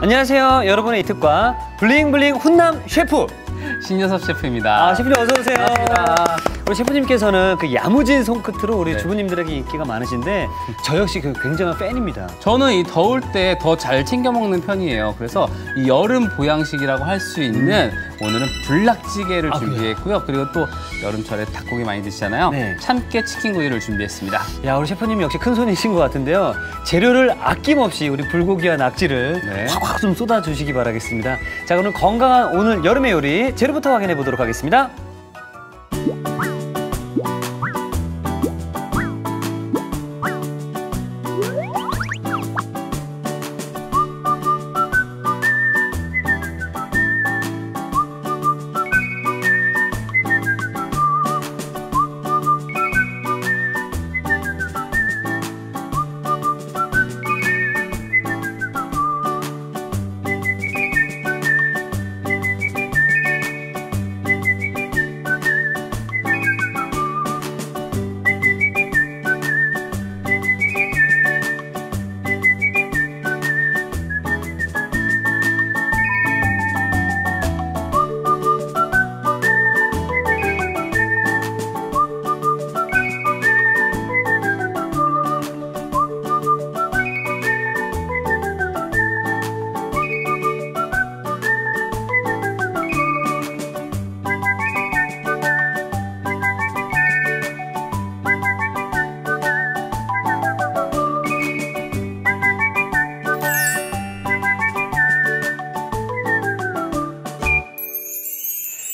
안녕하세요. 여러분의 이특과 블링블링 훈남 셰프 신여섭 셰프입니다. 셰프님 어서 오세요. 반갑습니다. 우리 셰프님께서는 그 야무진 손끝으로 우리 네. 주부님들에게 인기가 많으신데 저 역시 그 굉장한 팬입니다. 저는 이 더울 때 더 잘 챙겨 먹는 편이에요. 그래서 이 여름 보양식이라고 할 수 있는 오늘은 불낙지개를 준비했고요. 그리고 또 여름철에 닭고기 많이 드시잖아요. 네. 참깨 치킨구이를 준비했습니다. 야, 우리 셰프님이 역시 큰 손이신 것 같은데요. 재료를 아낌없이 우리 불고기와 낙지를 네. 확확 좀 쏟아주시기 바라겠습니다. 자, 그럼 건강한 오늘 여름의 요리 재료부터 확인해 보도록 하겠습니다.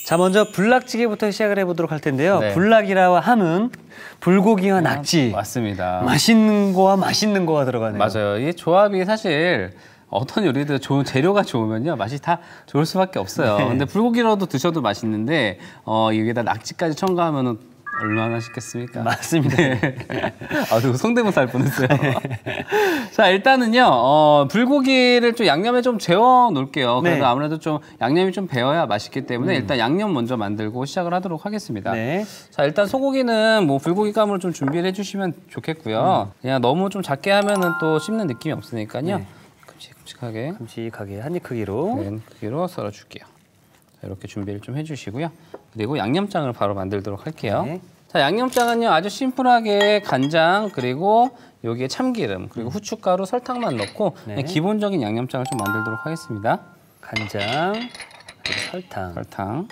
자, 먼저 불낙지개부터 시작을 해보도록 할 텐데요. 네. 불낙이라 함은 불고기와 낙지. 맞습니다. 맛있는 거와 맛있는 거가 들어가네요. 맞아요. 이 조합이 사실 어떤 요리도 좋은 재료가 좋으면요 맛이 다 좋을 수밖에 없어요. 네. 근데 불고기로도 드셔도 맛있는데 여기에다 낙지까지 첨가하면은 얼마나 맛있겠습니까? 맞습니다. 네. 아, 그리고 성대모사 할 뻔했어요. 자, 일단은요, 불고기를 좀 양념에 좀 재워 놓을게요. 그래도 네. 아무래도 좀 양념이 좀 배어야 맛있기 때문에 일단 양념 먼저 만들고 시작을 하도록 하겠습니다. 네. 자, 일단 소고기는 뭐 불고기 감으로 좀 준비를 해주시면 좋겠고요. 그냥 너무 좀 작게 하면은 또 씹는 느낌이 없으니까요. 네. 큼직큼직하게 큼직하게 한 입 크기로. 네, 크기로 썰어줄게요. 자, 이렇게 준비를 좀 해주시고요. 그리고 양념장을 바로 만들도록 할게요. 네. 자, 양념장은요 아주 심플하게 간장 그리고 여기에 참기름 그리고 후춧가루 설탕만 넣고 네. 그냥 기본적인 양념장을 좀 만들도록 하겠습니다. 간장, 그리고 설탕. 설탕.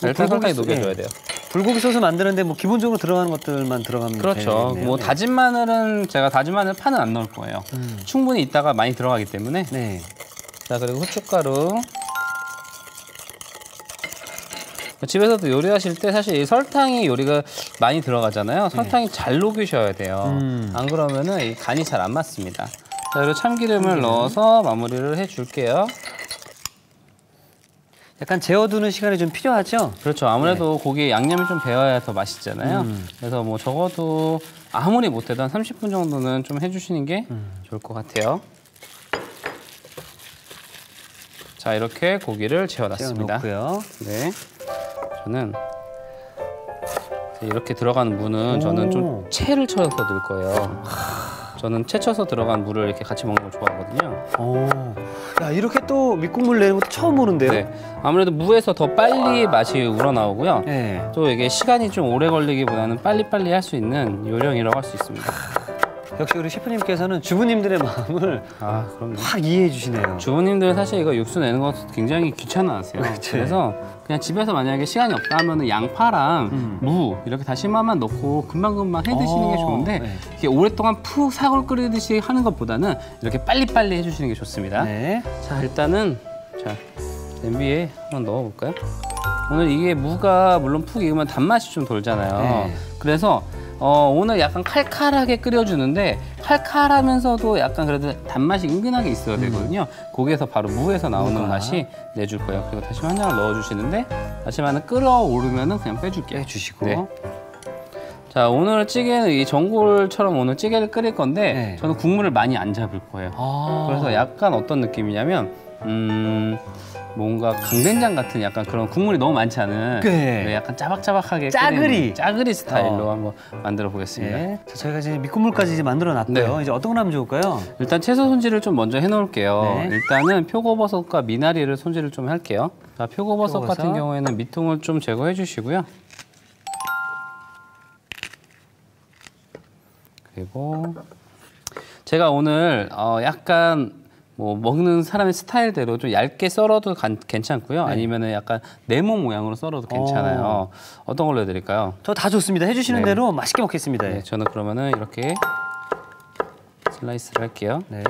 일단 설탕이 녹여줘야 돼요. 불고기 소스 만드는데 뭐 기본적으로 들어가는 것들만 들어가면 그렇죠. 되겠네요. 뭐 네. 다진 마늘은 제가 다진 마늘 파는 안 넣을 거예요. 충분히 이따가 많이 들어가기 때문에. 네. 자, 그리고 후춧가루. 집에서도 요리하실 때 사실 이 설탕이 요리가 많이 들어가잖아요. 설탕이 잘 녹이셔야 돼요. 안 그러면은 이 간이 잘 안 맞습니다. 자, 그리고 참기름을 넣어서 마무리를 해줄게요. 약간 재워두는 시간이 좀 필요하죠? 그렇죠. 아무래도 고기에 양념이 좀 배어야 더 맛있잖아요. 그래서 뭐 적어도 아무리 못해도 한 30분 정도는 좀 해주시는 게 좋을 것 같아요. 자, 이렇게 고기를 재워놨습니다. 재워놓고요. 네. 저는 이렇게 들어가는 무는 저는 좀 채를 쳐서 넣을 거예요. 저는 채 쳐서 들어간 무를 이렇게 같이 먹는 걸 좋아하거든요. 오. 야, 이렇게 또 밑국물 내는 것도 처음 보는데요? 네. 아무래도 무에서 더 빨리 맛이 우러나오고요. 네. 또 이게 시간이 좀 오래 걸리기보다는 빨리빨리 할 수 있는 요령이라고 할 수 있습니다. 역시 우리 셰프님께서는 주부님들의 마음을 아, 그럼요. 확 이해해 주시네요. 주부님들은 사실 이거 육수 내는 거 굉장히 귀찮아하세요. 그렇죠. 그래서 그냥 집에서 만약에 시간이 없다 하면 양파랑 무 이렇게 다시마만 넣고 금방금방 해 드시는 게 좋은데 네. 이게 오랫동안 푹 사골 끓이듯이 하는 것보다는 이렇게 빨리빨리 해주시는 게 좋습니다. 네. 자, 일단은 자 냄비에 한번 넣어볼까요? 오늘 이게 무가 물론 푹 익으면 단맛이 좀 돌잖아요. 네. 그래서 오늘 약간 칼칼하게 끓여주는데 칼칼하면서도 약간 그래도 단맛이 은근하게 있어야 되거든요. 거기에서 바로 무에서 나오는 무가. 맛이 내줄 거예요. 그리고 다시마 한 장을 넣어주시는데 다시마는 끓어오르면은 그냥 빼줄게요. 해주시고. 네. 자, 오늘 찌개는 이 전골처럼 오늘 찌개를 끓일 건데 네. 저는 국물을 많이 안 잡을 거예요. 아. 그래서 약간 어떤 느낌이냐면 뭔가 강된장 같은 약간 그런 국물이 너무 많지 않은 네. 약간 짜박짜박하게 짜글이 스타일로 한번 만들어 보겠습니다. 네. 자, 저희가 이제 밑국물까지 이제 만들어 놨고요. 네. 이제 어떤 걸 하면 좋을까요? 일단 채소 손질을 좀 먼저 해놓을게요. 네. 일단은 표고버섯과 미나리를 손질을 좀 할게요. 자, 표고버섯 같은 경우에는 밑통을 좀 제거해 주시고요. 그리고 제가 오늘 약간 뭐 먹는 사람의 스타일대로 좀 얇게 썰어도 괜찮고요. 네. 아니면은 약간 네모 모양으로 썰어도 괜찮아요. 어떤 걸로 해드릴까요? 저 다 좋습니다. 해주시는 네. 대로 맛있게 먹겠습니다. 네, 저는 그러면은 이렇게 슬라이스를 할게요. 네.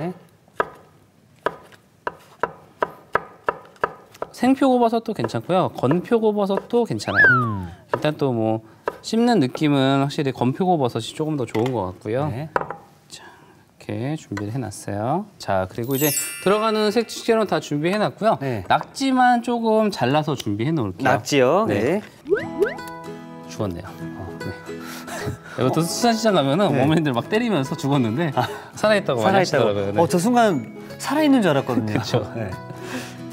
생표고버섯도 괜찮고요. 건표고버섯도 괜찮아요. 일단 또 뭐 씹는 느낌은 확실히 건표고버섯이 조금 더 좋은 것 같고요. 네. 이렇게 준비를 해놨어요. 자, 그리고 이제 들어가는 색채는 다 준비해놨고요. 네. 낙지만 조금 잘라서 준비해 놓을게요. 낙지요. 네. 네. 죽었네요. 네. 이것도 수산시장 가면은 네. 어머님들 막 때리면서 죽었는데 살아있다고 많이 살아있다고. 하시더라고요. 네. 저 순간 살아있는 줄 알았거든요. 그쵸. 네.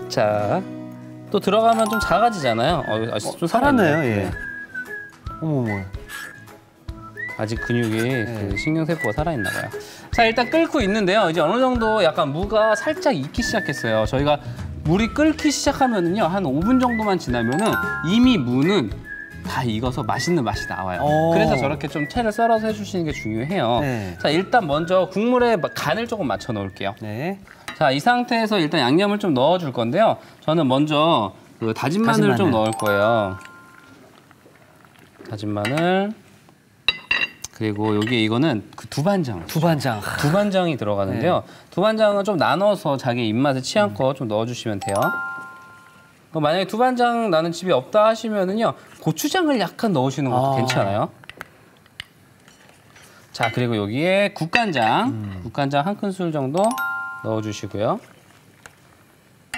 자, 또 들어가면 좀 작아지잖아요. 좀 살았네요. 살아있네요. 예. 어머머. 아직 근육이 그 신경세포가 살아있나 봐요. 자, 일단 끓고 있는데요. 이제 어느 정도 약간 무가 살짝 익기 시작했어요. 저희가 물이 끓기 시작하면은요, 한 5분 정도만 지나면은 이미 무는 다 익어서 맛있는 맛이 나와요. 그래서 저렇게 좀 채를 썰어서 해주시는 게 중요해요. 네. 자, 일단 먼저 국물에 간을 조금 맞춰 놓을게요. 네. 자, 이 상태에서 일단 양념을 좀 넣어줄 건데요. 저는 먼저 그 다진 마늘을 좀 넣을 거예요. 다진 마늘. 그리고 여기에 이거는 그 두반장. 두반장이 들어가는데요. 네. 두반장은 좀 나눠서 자기 입맛에 취향껏 좀 넣어주시면 돼요. 만약에 두반장 나는 집이 없다 하시면은요, 고추장을 약간 넣으시는 것도 괜찮아요. 자, 그리고 여기에 국간장, 국간장 한 큰술 정도 넣어주시고요.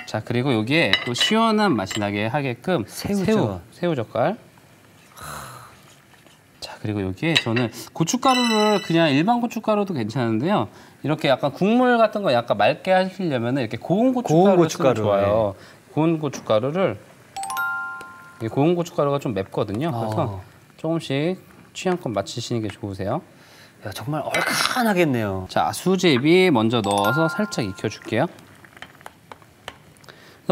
자, 그리고 여기에 또 시원한 맛이 나게 하게끔 새우 젓갈. 자, 그리고 여기에 저는 고춧가루를 그냥 일반 고춧가루도 괜찮은데요. 이렇게 약간 국물 같은 거 약간 맑게 하시려면 이렇게 고운 고춧가루를 쓰면 좋아요. 고운 고춧가루를, 고운 고춧가루가 좀 맵거든요. 그래서 조금씩 취향껏 맞추시는 게 좋으세요. 야, 정말 얼큰하겠네요. 자, 수제비 먼저 넣어서 살짝 익혀줄게요.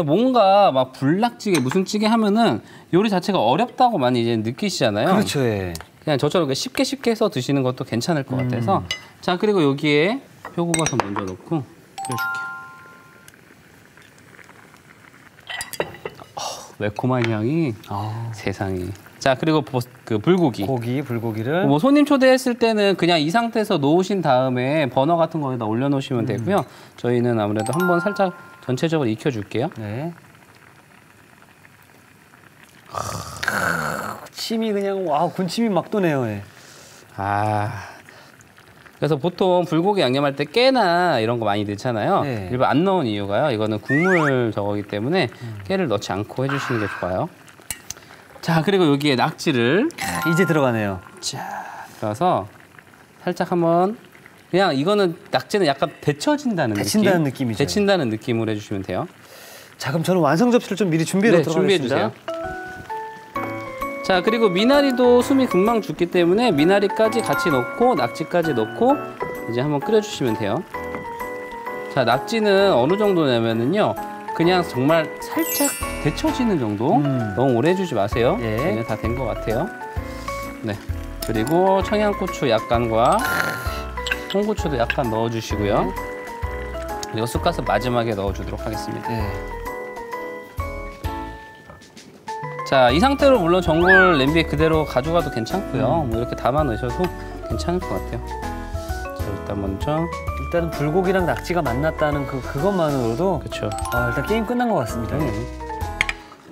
뭔가 막 불낙지게 무슨 찌개 하면은 요리 자체가 어렵다고 많이 이제 느끼시잖아요. 그렇죠. 예. 그냥 저처럼 쉽게 해서 드시는 것도 괜찮을 것 같아서. 자, 그리고 여기에 표고버섯 먼저 넣고 끓여줄게요. 매콤한 향이 세상에. 자, 그리고 그 불고기. 불고기를. 뭐 손님 초대했을 때는 그냥 이 상태에서 놓으신 다음에 버너 같은 거에다 올려놓으시면 되고요. 저희는 아무래도 한번 살짝 전체적으로 익혀줄게요. 네. 침이 그냥 군침이 막 도네요. 예. 그래서 보통 불고기 양념할 때 깨나 이런 거 많이 넣잖아요. 네. 일부 안 넣은 이유가요. 이거는 국물 저거기 때문에 깨를 넣지 않고 해주시는 게 좋아요. 자, 그리고 여기에 낙지를 이제 들어가네요. 자, 들어서 살짝 한번 그냥 이거는 낙지는 약간 데쳐진다는 느낌이죠. 데친다는 느낌으로 해주시면 돼요. 자, 그럼 저는 완성 접시를 좀 미리 준비해 놓도록 준비해 하겠습니다. 주세요. 자, 그리고 미나리도 숨이 금방 죽기 때문에 미나리까지 같이 넣고 낙지까지 넣고 이제 한번 끓여주시면 돼요. 자, 낙지는 어느 정도냐면은요, 그냥 정말 살짝 데쳐지는 정도. 너무 오래 해주지 마세요. 예. 이제 다 된 것 같아요. 네. 그리고 청양고추 약간과 홍고추도 약간 넣어주시고요. 그리고 쑥갓을 마지막에 넣어주도록 하겠습니다. 네. 자, 이 상태로 물론 전골 냄비에 그대로 가져가도 괜찮고요. 뭐 이렇게 담아 넣으셔도 괜찮을 것 같아요. 자, 일단은 불고기랑 낙지가 만났다는 그것만으로도 그렇죠. 일단 게임 끝난 것 같습니다.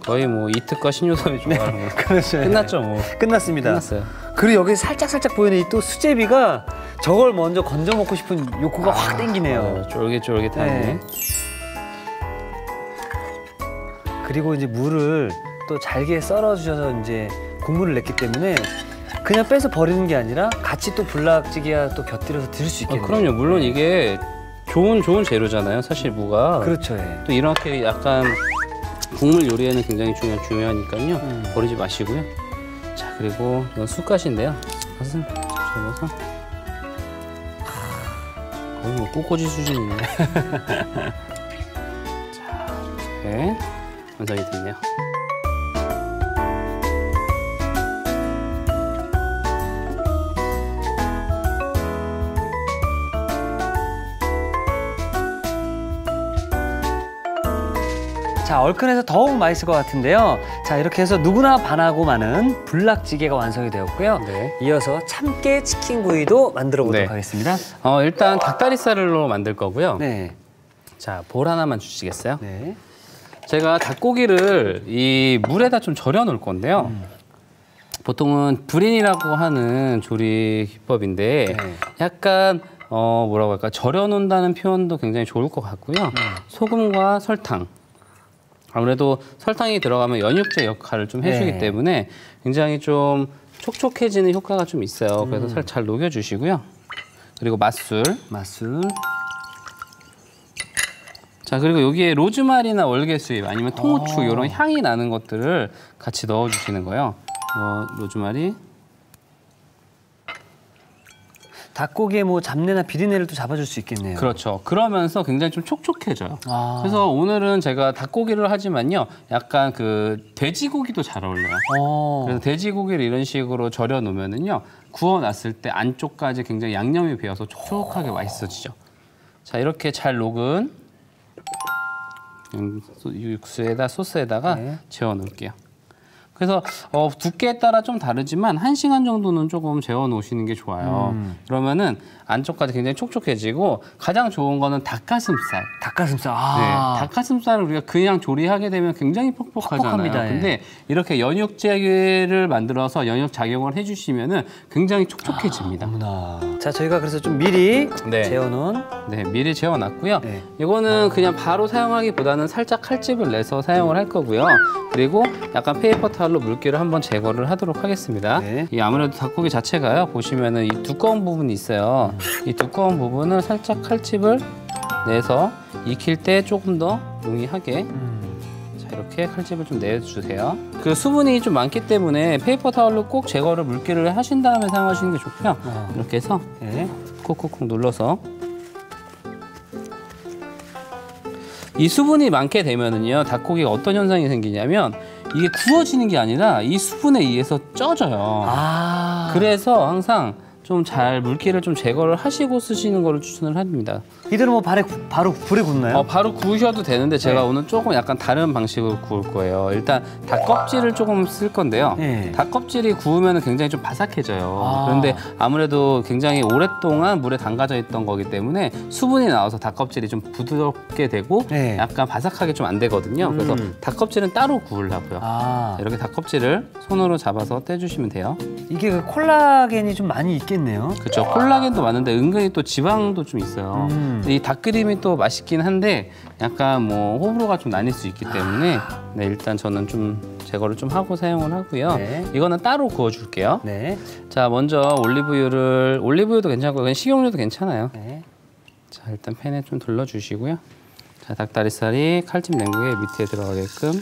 거의 뭐 이특과 신효섭이 좋아하는 거. 그렇죠. 끝났죠, 뭐. 끝났습니다. 끝났어요. 그리고 여기 살짝 보이는 이 또 수제비가 저걸 먼저 건져 먹고 싶은 욕구가 확 땡기네요. 쫄깃쫄깃하네. 네. 그리고 이제 물을 또 잘게 썰어 주셔서 이제 국물을 냈기 때문에 그냥 빼서 버리는 게 아니라 같이 또 불낙지개와 또 곁들여서 드실 수 있겠네요. 그럼요. 물론 이게 좋은 재료잖아요. 사실 무가. 그렇죠. 예. 또 이렇게 약간 국물 요리에는 굉장히 중요하니까요. 버리지 마시고요. 자, 그리고 이건 쑥갓인데요. 쑥갓은 접어서 거의 뭐 꼬꼬지 수준이네요. 자, 이렇게 완성이 됐네요. 자, 얼큰해서 더욱 맛있을 것 같은데요. 자, 이렇게 해서 누구나 반하고 마는 불락찌개가 완성이 되었고요. 네. 이어서 참깨 치킨구이도 만들어 보도록 네. 하겠습니다. 일단 닭다리살로 만들 거고요. 네. 자, 볼 하나만 주시겠어요? 네. 제가 닭고기를 이 물에다 좀 절여 놓을 건데요. 보통은 불인이라고 하는 조리 기법인데 네. 약간 뭐라고 할까, 절여 놓는다는 표현도 굉장히 좋을 것 같고요. 소금과 설탕. 아무래도 설탕이 들어가면 연육제 역할을 좀 해주기 네. 때문에 굉장히 좀 촉촉해지는 효과가 좀 있어요. 그래서 살짝 잘 녹여주시고요. 그리고 맛술. 맛술. 자, 그리고 여기에 로즈마리나 월계수잎 아니면 통후추 이런 향이 나는 것들을 같이 넣어주시는 거예요. 로즈마리. 닭고기에 뭐 잡내나 비린내를 또 잡아줄 수 있겠네요. 그렇죠. 그러면서 굉장히 좀 촉촉해져요. 아. 그래서 오늘은 제가 닭고기를 하지만요. 약간 그 돼지고기도 잘 어울려요. 그래서 돼지고기를 이런 식으로 절여 놓으면은요. 구워놨을 때 안쪽까지 굉장히 양념이 배어서 촉촉하게 맛있어지죠. 자, 이렇게 잘 녹은 육수에다 소스에다가 네. 재워 놓을게요. 그래서 두께에 따라 좀 다르지만 1시간 정도는 조금 재워 놓으시는 게 좋아요. 그러면은 안쪽까지 굉장히 촉촉해지고 가장 좋은 거는 닭가슴살. 닭가슴살. 네, 닭가슴살을 우리가 그냥 조리하게 되면 굉장히 퍽퍽하잖아요. 퍽퍽합니다, 예. 근데 이렇게 연육제를 만들어서 연육 작용을 해주시면은 굉장히 촉촉해집니다. 어머나. 자, 저희가 그래서 좀 미리 네. 재워놓은. 네, 미리 재워놨고요. 네. 이거는 그냥 바로 사용하기보다는 살짝 칼집을 내서 사용을 할 거고요. 그리고 약간 페이퍼 타월로 물기를 한번 제거를 하도록 하겠습니다. 네. 이 아무래도 닭고기 자체가요. 보시면은 이 두꺼운 부분이 있어요. 이 두꺼운 부분을 살짝 칼집을 내서 익힐 때 조금 더 용이하게 자, 이렇게 칼집을 좀 내주세요. 그 수분이 좀 많기 때문에 페이퍼 타월로 꼭 제거를 물기를 하신 다음에 사용하시는 게 좋고요. 이렇게 해서 네. 콕콕콕 눌러서 이 수분이 많게 되면은요 닭고기가 어떤 현상이 생기냐면 이게 구워지는 게 아니라 이 수분에 의해서 쪄져요. 그래서 항상 좀 잘 물기를 좀 제거를 하시고 쓰시는 거를 추천을 합니다. 이대로 뭐 바로 불에 굽나요? 바로 구우셔도 되는데 제가 네. 오늘 조금 약간 다른 방식으로 구울 거예요. 일단 닭껍질을 조금 쓸 건데요. 네. 닭껍질이 구우면 굉장히 좀 바삭해져요. 그런데 아무래도 굉장히 오랫동안 물에 담가져 있던 거기 때문에 수분이 나와서 닭껍질이 좀 부드럽게 되고 네. 약간 바삭하게 좀 안 되거든요. 그래서 닭껍질은 따로 구우려고요. 이렇게 닭껍질을 손으로 잡아서 떼주시면 돼요. 이게 그 콜라겐이 좀 많이 있겠네요. 그렇죠. 콜라겐도 많은데 은근히 또 지방도 좀 있어요. 이 닭그림이 또 맛있긴 한데 약간 뭐 호불호가 좀 나뉠 수 있기 때문에 네, 일단 저는 좀 제거를 좀 하고 사용을 하고요. 네. 이거는 따로 구워줄게요. 네. 자, 먼저 올리브유도 괜찮고 그냥 식용유도 괜찮아요. 네. 자, 일단 팬에 좀 둘러주시고요. 자, 닭다리살이 칼집 냉국에 밑에 들어가게끔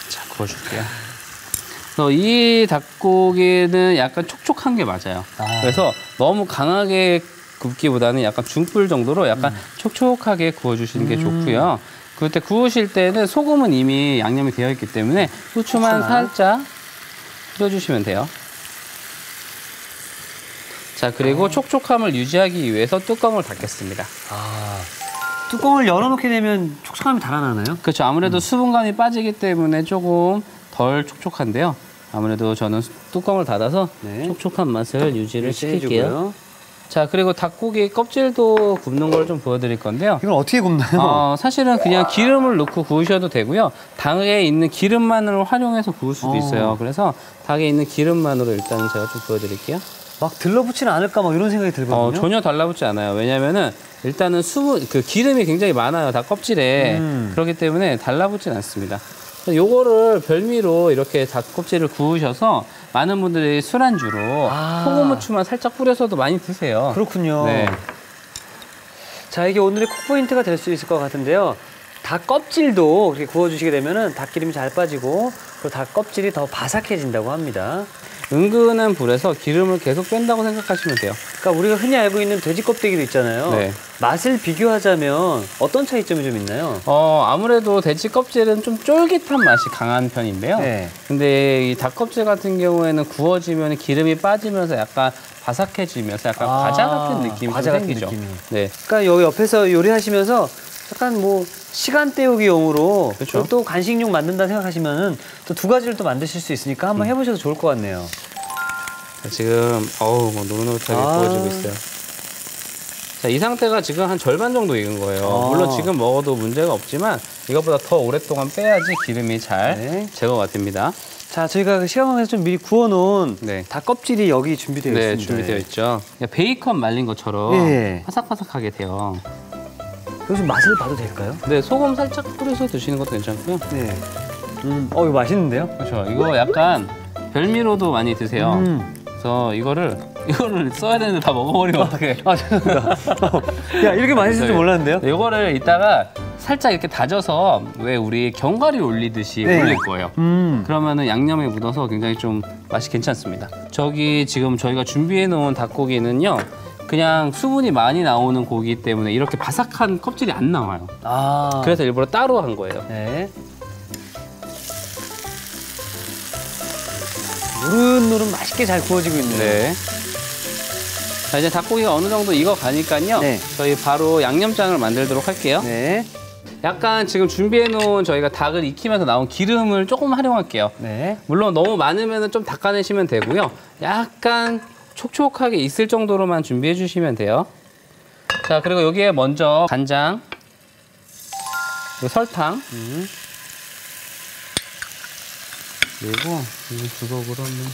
자, 구워줄게요. 그래서 이 닭고기는 약간 촉촉한 게 맞아요. 그래서 너무 강하게 굽기보다는 약간 중불 정도로 약간 촉촉하게 구워주시는 게 좋고요. 그때 구우실 때는 소금은 이미 양념이 되어 있기 때문에 후추만 살짝 뿌려주시면 돼요. 자, 그리고 촉촉함을 유지하기 위해서 뚜껑을 닫겠습니다. 뚜껑을 열어놓게 되면 촉촉함이 달아나나요? 그렇죠. 아무래도 수분감이 빠지기 때문에 조금 덜 촉촉한데요. 아무래도 저는 뚜껑을 닫아서 네. 촉촉한 맛을 유지를 시킬게요. 시켜주고요. 자, 그리고 닭고기 껍질도 굽는 걸 좀 보여드릴 건데요. 이건 어떻게 굽나요? 사실은 그냥 기름을 넣고 구우셔도 되고요. 닭에 있는 기름만을 활용해서 구울 수도 있어요. 그래서 닭에 있는 기름만으로 일단 제가 좀 보여드릴게요. 막 들러붙지는 않을까 막 이런 생각이 들거든요. 전혀 달라붙지 않아요. 왜냐면은 일단은 기름이 굉장히 많아요. 닭 껍질에. 그렇기 때문에 달라붙진 않습니다. 요거를 별미로 이렇게 닭 껍질을 구우셔서 많은 분들이 술안주로 소금 후추만 살짝 뿌려서도 많이 드세요. 그렇군요. 네. 자, 이게 오늘의 콕포인트가 될 수 있을 것 같은데요. 닭 껍질도 그렇게 구워주시게 되면은 닭기름이 잘 빠지고 그리고 닭 껍질이 더 바삭해진다고 합니다. 은근한 불에서 기름을 계속 뺀다고 생각하시면 돼요. 그러니까 우리가 흔히 알고 있는 돼지 껍데기도 있잖아요. 네. 맛을 비교하자면 어떤 차이점이 좀 있나요? 아무래도 돼지 껍질은 좀 쫄깃한 맛이 강한 편인데요. 네. 근데 이 닭 껍질 같은 경우에는 구워지면 기름이 빠지면서 약간 바삭해지면서 약간 과자 같은 느낌이 과자 좀 같은 생기죠. 느낌이. 네. 그러니까 여기 옆에서 요리하시면서 약간 뭐 시간 때우기용으로 그렇죠. 또 간식용 만든다 생각하시면은 또 두 가지를 또 만드실 수 있으니까 한번 해보셔도 좋을 것 같네요. 지금 뭐 노릇노릇하게 구워지고 있어요. 자, 이 상태가 지금 한 절반 정도 익은 거예요. 물론 지금 먹어도 문제가 없지만 이것보다 더 오랫동안 빼야지 기름이 잘 제거가 됩니다. 자, 저희가 시간관계에서 좀 미리 구워놓은 네. 닭 껍질이 여기 준비되어 네, 있습니다. 준비되어 있죠. 베이컨 말린 것처럼 네. 바삭바삭하게 돼요. 여기서 맛을 봐도 될까요? 네, 소금 살짝 뿌려서 드시는 것도 괜찮고요. 네. 이거 맛있는데요? 그렇죠. 이거 약간 별미로도 많이 드세요. 그래서 이거를 써야 되는데 다 먹어버리면 어떡해. 아, 죄송합니다. 야, 이렇게 맛있을 줄 몰랐는데요? 네, 이거를 이따가 살짝 이렇게 다져서 왜 우리 견과류 올리듯이 올릴 거예요. 그러면은 양념에 묻어서 굉장히 좀 맛이 괜찮습니다. 저기 지금 저희가 준비해 놓은 닭고기는요. 그냥 수분이 많이 나오는 고기 때문에 이렇게 바삭한 껍질이 안 나와요. 그래서 일부러 따로 한 거예요. 네. 노릇노릇 맛있게 잘 구워지고 있네요. 네. 자, 이제 닭고기가 어느 정도 익어가니까요. 네. 저희 바로 양념장을 만들도록 할게요. 네. 약간 지금 준비해놓은 저희가 닭을 익히면서 나온 기름을 조금 활용할게요. 네. 물론 너무 많으면 좀 닦아내시면 되고요. 약간 촉촉하게 있을 정도로만 준비해 주시면 돼요. 자, 그리고 여기에 먼저 간장, 그리고 설탕, 그리고 이 주걱으로 한번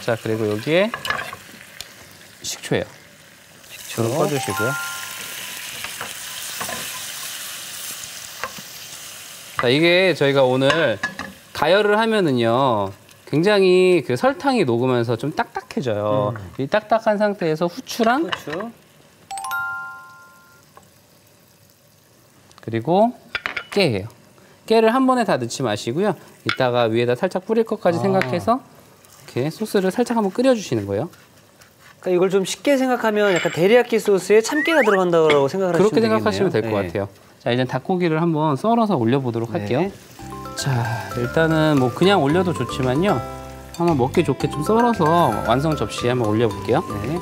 자, 그리고 여기에 식초예요. 식초를 꺼주시고요. 자, 이게 저희가 오늘 가열을 하면은요, 굉장히 그 설탕이 녹으면서 좀 딱딱해져요. 이 딱딱한 상태에서 후추랑 그리고 깨예요. 깨를 한 번에 다 넣지 마시고요. 이따가 위에다 살짝 뿌릴 것까지 생각해서 이렇게 소스를 살짝 한번 끓여주시는 거예요. 그러니까 이걸 좀 쉽게 생각하면 약간 데리야끼 소스에 참깨가 들어간다고 생각을 하시면 그렇게 생각하시면 될 것 네. 같아요. 자, 이제 닭고기를 한번 썰어서 올려보도록 할게요. 자, 일단은 뭐 그냥 올려도 좋지만요. 한번 먹기 좋게 좀 썰어서 완성 접시에 한번 올려볼게요. 네.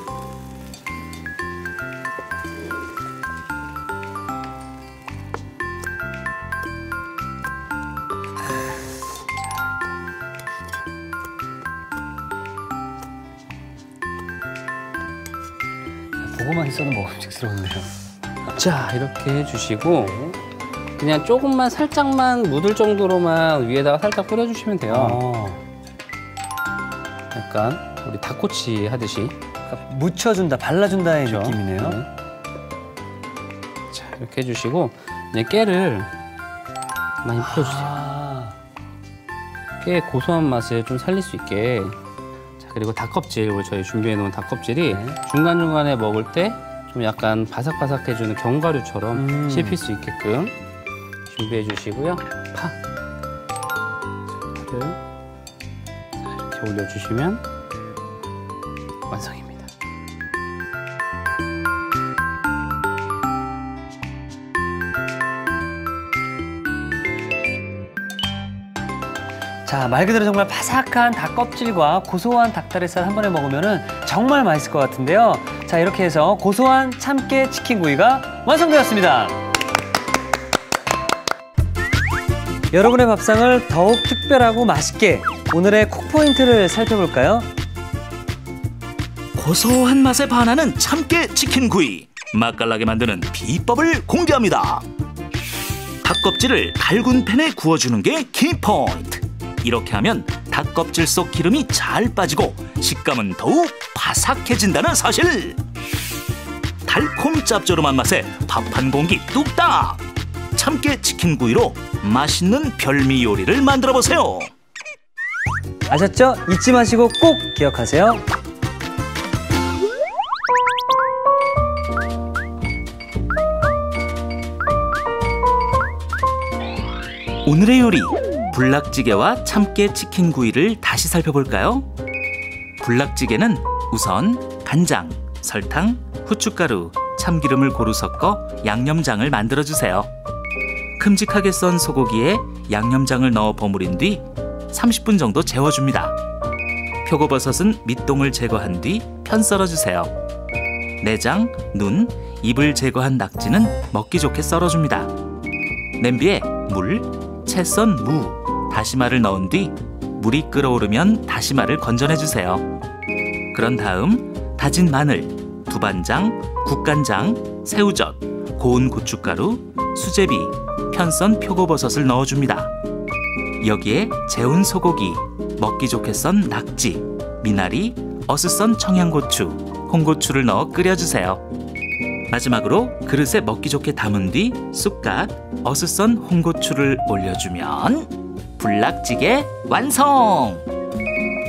보고만 있어도 먹음직스러운데요. 자, 이렇게 해주시고 그냥 조금만 살짝만 묻을 정도로만 위에다가 살짝 뿌려주시면 돼요. 약간 우리 닭꼬치 하듯이. 그러니까 묻혀준다, 발라준다의 그렇죠? 느낌이네요. 네. 자, 이렇게 해주시고 이제 깨를 많이 뿌려주세요. 깨의 고소한 맛을 좀 살릴 수 있게. 자, 그리고 닭껍질, 우리 저희 준비해놓은 닭껍질이 중간중간에 먹을 때 좀 약간 바삭바삭해주는 견과류처럼 씹힐 수 있게끔 준비해 주시고요. 파를 이렇게 올려주시면 완성입니다. 자, 말 그대로 정말 바삭한 닭 껍질과 고소한 닭다리살 한 번에 먹으면 정말 맛있을 것 같은데요. 자, 이렇게 해서 고소한 참깨 치킨구이가 완성되었습니다. 여러분의 밥상을 더욱 특별하고 맛있게 오늘의 콕포인트를 살펴볼까요? 고소한 맛에 반하는 참깨 치킨구이. 맛깔나게 만드는 비법을 공개합니다. 닭껍질을 달군 팬에 구워주는 게 키포인트. 이렇게 하면 닭껍질 속 기름이 잘 빠지고 식감은 더욱 바삭해진다는 사실. 달콤 짭조름한 맛에 밥 한 공기 뚝딱. 참깨 치킨구이로 맛있는 별미 요리를 만들어 보세요. 아셨죠? 잊지 마시고 꼭 기억하세요. 오늘의 요리, 불락찌개와 참깨 치킨구이를 다시 살펴볼까요? 불락찌개는 우선 간장, 설탕, 후춧가루, 참기름을 고루 섞어 양념장을 만들어주세요. 큼직하게 썬 소고기에 양념장을 넣어 버무린 뒤 30분 정도 재워줍니다. 표고버섯은 밑동을 제거한 뒤 편 썰어주세요. 내장, 눈, 잎을 제거한 낙지는 먹기 좋게 썰어줍니다. 냄비에 물, 채 썬 무, 다시마를 넣은 뒤 물이 끓어오르면 다시마를 건져내주세요. 그런 다음 다진 마늘, 두반장, 국간장, 새우젓, 고운 고춧가루, 수제비, 편 썬 표고버섯을 넣어줍니다. 여기에 재운 소고기, 먹기 좋게 썬 낙지, 미나리, 어슷 썬 청양고추, 홍고추를 넣어 끓여주세요. 마지막으로 그릇에 먹기 좋게 담은 뒤 쑥갓, 어슷 썬 홍고추를 올려주면 불락찌개 완성!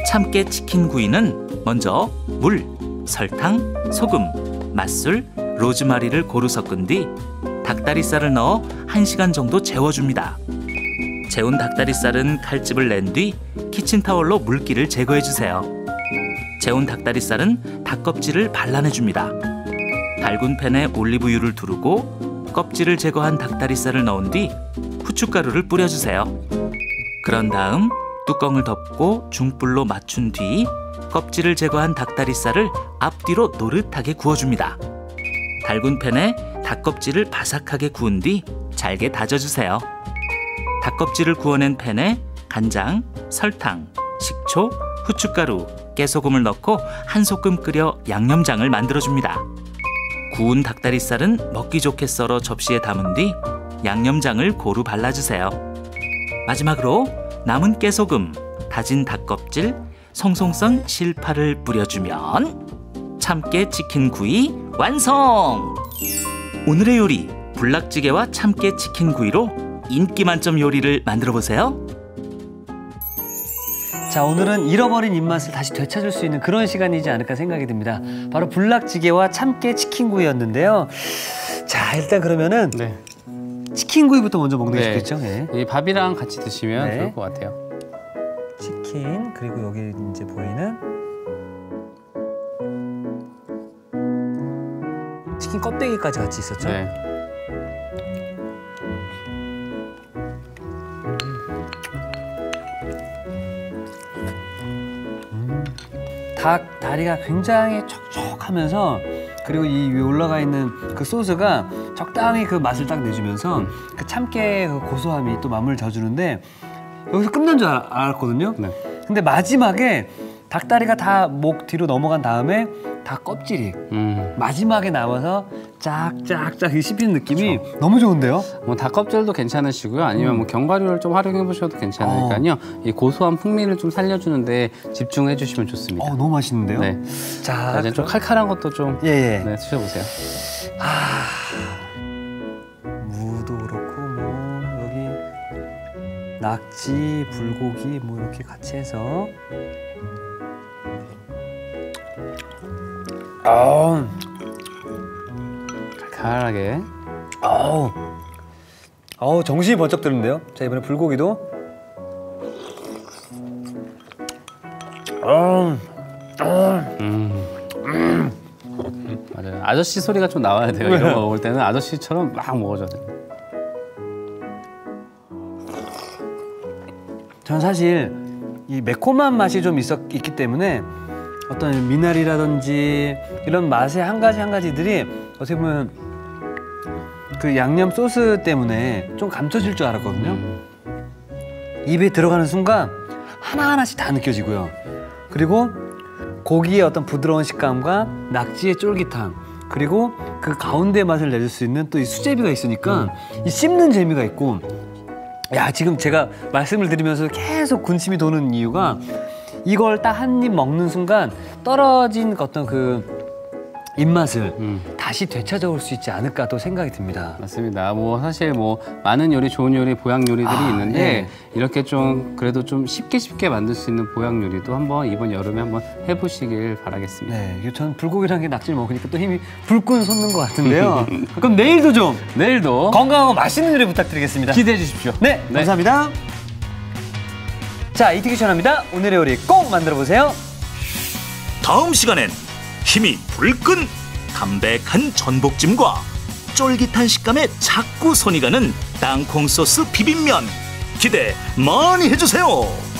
참깨 치킨구이는 먼저 물, 설탕, 소금, 맛술, 로즈마리를 고루 섞은 뒤 닭다리살을 넣어 1시간 정도 재워줍니다. 재운 닭다리살은 칼집을 낸 뒤 키친타월로 물기를 제거해주세요. 재운 닭다리살은 닭껍질을 발라내줍니다. 달군 팬에 올리브유를 두르고 껍질을 제거한 닭다리살을 넣은 뒤 후춧가루를 뿌려주세요. 그런 다음 뚜껑을 덮고 중불로 맞춘 뒤 껍질을 제거한 닭다리살을 앞뒤로 노릇하게 구워줍니다. 달군 팬에 닭껍질을 바삭하게 구운 뒤 잘게 다져주세요. 닭껍질을 구워낸 팬에 간장, 설탕, 식초, 후춧가루, 깨소금을 넣고 한 소끔 끓여 양념장을 만들어줍니다. 구운 닭다리살은 먹기 좋게 썰어 접시에 담은 뒤 양념장을 고루 발라주세요. 마지막으로 남은 깨소금, 다진 닭껍질, 송송 썬 실파를 뿌려주면 참깨 치킨구이 완성! 오늘의 요리, 불락찌개와 참깨 치킨구이로 인기 만점 요리를 만들어보세요. 자, 오늘은 잃어버린 입맛을 다시 되찾을 수 있는 그런 시간이지 않을까 생각이 듭니다. 바로 불락찌개와 참깨 치킨구이였는데요. 자, 일단 그러면은 네. 치킨구이부터 먼저 먹는 게 네. 좋겠죠? 네. 이 밥이랑 같이 드시면 네. 좋을 것 같아요. 치킨, 그리고 여기 이제 보이는 치킨 껍데기까지 같이 있었죠? 네. 닭 다리가 굉장히 촉촉하면서 그리고 이 위에 올라가 있는 그 소스가 적당히 그 맛을 딱 내주면서 그 참깨 그 고소함이 또 마무리를 져주는데 여기서 끝난 줄 알았거든요. 네. 근데 마지막에 닭다리가 다 목 뒤로 넘어간 다음에 닭 껍질이 마지막에 남아서 쫙쫙쫙 씹히는 느낌이 너무 좋은데요? 뭐 닭껍질도 괜찮으시고요. 아니면 뭐 견과류를 좀 활용해 보셔도 괜찮으니까요. 이 고소한 풍미를 좀 살려주는데 집중해 주시면 좋습니다. 너무 맛있는데요? 네. 자, 이제 좀 칼칼한 것도 좀 예. 네, 드셔보세요. 무도 그렇고 뭐 여기 낙지, 불고기 뭐 이렇게 같이 해서 칼칼하게. 정신이 번쩍 드는데요. 자, 이번에 불고기도 맞아요. 아저씨 소리가 좀 나와야 돼요. 이런 거 먹을 때는 아저씨처럼 막 먹어줘야 돼요. 저는 사실 이 매콤한 맛이 좀 있기 때문에 어떤 미나리라든지 이런 맛의 한 가지들이 어떻게 보면 그 양념 소스 때문에 좀 감춰질 줄 알았거든요. 입에 들어가는 순간 하나하나씩 다 느껴지고요. 그리고 고기의 어떤 부드러운 식감과 낙지의 쫄깃함, 그리고 그 가운데 맛을 내줄 수 있는 또 이 수제비가 있으니까 이 씹는 재미가 있고, 야, 지금 제가 말씀을 드리면서 계속 군침이 도는 이유가 이걸 딱 한 입 먹는 순간 떨어진 어떤 그 입맛을 다시 다시 되찾아올 수 있지 않을까 또 생각이 듭니다. 맞습니다. 뭐 사실 뭐 많은 요리, 좋은 요리, 보양 요리들이 있는데 네. 이렇게 좀 그래도 좀 쉽게 만들 수 있는 보양 요리도 한번 이번 여름에 한번 해보시길 바라겠습니다. 네, 이거 저는 불고기랑 낙지를 먹으니까 또 힘이 불끈 솟는 것 같은데요. 그럼 내일도 좀 내일도 건강하고 맛있는 요리 부탁드리겠습니다. 기대해 주십시오. 네, 감사합니다. 자, 이티기 전합니다. 오늘의 요리 꼭 만들어 보세요. 다음 시간엔 힘이 불끈 담백한 전복찜과 쫄깃한 식감에 자꾸 손이 가는 땅콩 소스 비빔면 기대 많이 해주세요.